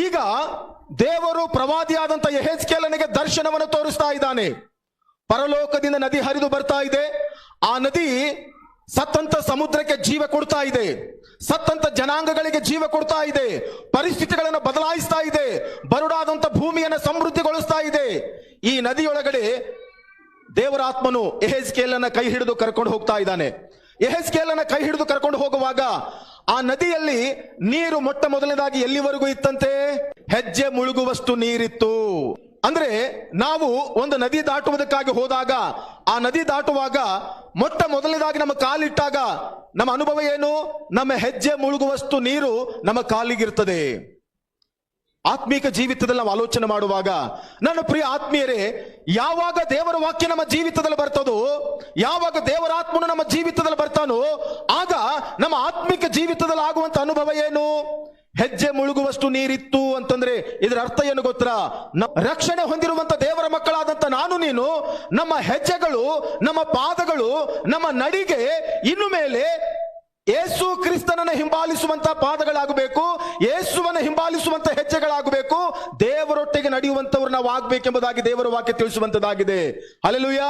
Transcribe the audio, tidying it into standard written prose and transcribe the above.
ಈಗ ದೇವರು ಪ್ರವಾದಿಯಾದಂತ ಯೆಹೆಜ್ಕೇಲನಿಗೆ ದರ್ಶನವನ್ನು ತೋರಿಸ್ತಾ ಇದ್ದಾನೆ. ಪರಲೋಕದಿಂದ ನದಿ ಹರಿದು ಬರ್ತಾ ಇದೆ. ಆ ನದಿ ಸತ್ತಂತ ಸಮುದ್ರಕ್ಕೆ ಜೀವ ಕೊಡ್ತಾ ಇದೆ, ಸತ್ತಂತ ಜನಾಂಗಗಳಿಗೆ ಜೀವ ಕೊಡ್ತಾ ಇದೆ, ಪರಿಸ್ಥಿತಿಗಳನ್ನು ಬದಲಾಯಿಸ್ತಾ ಇದೆ, ಬರುಡಾದಂತ ಭೂಮಿಯನ್ನು ಸಮೃದ್ಧಿಗೊಳಿಸ್ತಾ ಇದೆ. ಈ ನದಿಯೊಳಗಡೆ ದೇವರ ಆತ್ಮನು ಯೆಹೆಜ್ಕೇಲನ ಕೈ ಹಿಡಿದು ಕರ್ಕೊಂಡು ಹೋಗ್ತಾ ಇದ್ದಾನೆ. ಯೆಹೆಜ್ಕೇಲನ ಕೈ ಹಿಡಿದು ಕರ್ಕೊಂಡು ಹೋಗುವಾಗ ಆ ನದಿಯಲ್ಲಿ ನೀರು ಮೊಟ್ಟ ಮೊದಲನೇದಾಗಿ ಎಲ್ಲಿವರೆಗೂ ಇತ್ತಂತೆ? ಹೆಜ್ಜೆ ಮುಳುಗುವಷ್ಟು ನೀರಿತ್ತು. ಅಂದ್ರೆ ನಾವು ಒಂದು ನದಿ ದಾಟುವುದಕ್ಕಾಗಿ ಹೋದಾಗ, ಆ ನದಿ ದಾಟುವಾಗ ಮೊಟ್ಟ ಮೊದಲನೇದಾಗಿ ನಮ್ಮ ಕಾಲಿಟ್ಟಾಗ ನಮ್ಮ ಅನುಭವ ಏನು? ನಮ್ಮ ಹೆಜ್ಜೆ ಮುಳುಗುವಷ್ಟು ನೀರು ನಮ್ಮ ಕಾಲಿಗಿರ್ತದೆ. ಆತ್ಮೀಕ ಜೀವಿತದಲ್ಲಿ ನಾವು ಆಲೋಚನೆ ಮಾಡುವಾಗ, ನನ್ನ ಪ್ರಿಯ ಆತ್ಮೀಯರೇ, ಯಾವಾಗ ದೇವರ ವಾಕ್ಯ ನಮ್ಮ ಜೀವಿತದಲ್ಲಿ ಬರ್ತದೋ, ಯಾವಾಗ ದೇವರ ಆತ್ಮನು ನಮ್ಮ ಜೀವಿತದಲ್ಲಿ ಬರ್ತಾನೋ, ಆಗ ನಮ್ಮ ಆತ್ಮಿಕ ಜೀವಿತದಲ್ಲಿ ಆಗುವಂತ ಅನುಭವ ಏನು? ಹೆಜ್ಜೆ ಮುಳುಗುವಷ್ಟು ನೀರಿತ್ತು ಅಂತಂದ್ರೆ ಇದರ ಅರ್ಥ ಏನು ಗೊತ್ತಾ? ರಕ್ಷಣೆ ಹೊಂದಿರುವಂತ ದೇವರ ಮಕ್ಕಳಾದಂತ ನಾನು ನೀನು, ನಮ್ಮ ಹೆಜ್ಜೆಗಳು, ನಮ್ಮ ಪಾದಗಳು, ನಮ್ಮ ನಡಿಗೆ ಇನ್ನು ಮೇಲೆ ಯೇಸು ಕ್ರಿಸ್ತನನ್ನು ಹಿಂಬಾಲಿಸುವಂತ ಪಾದಗಳಾಗಬೇಕು, ಯೇಸುವನ್ನು ಹಿಂಬಾಲಿಸುವಂತ ಹೆಜ್ಜೆಗಳಾಗಬೇಕು, ದೇವರೊಟ್ಟಿಗೆ ನಡೆಯುವಂತವ್ರು ನಾವು ಆಗ್ಬೇಕೆಂಬುದಾಗಿ ದೇವರ ವಾಕ್ಯ ತಿಳಿಸುವಂತದ್ದಾಗಿದೆ. ಹಲ್ಲೆಲೂಯಾ.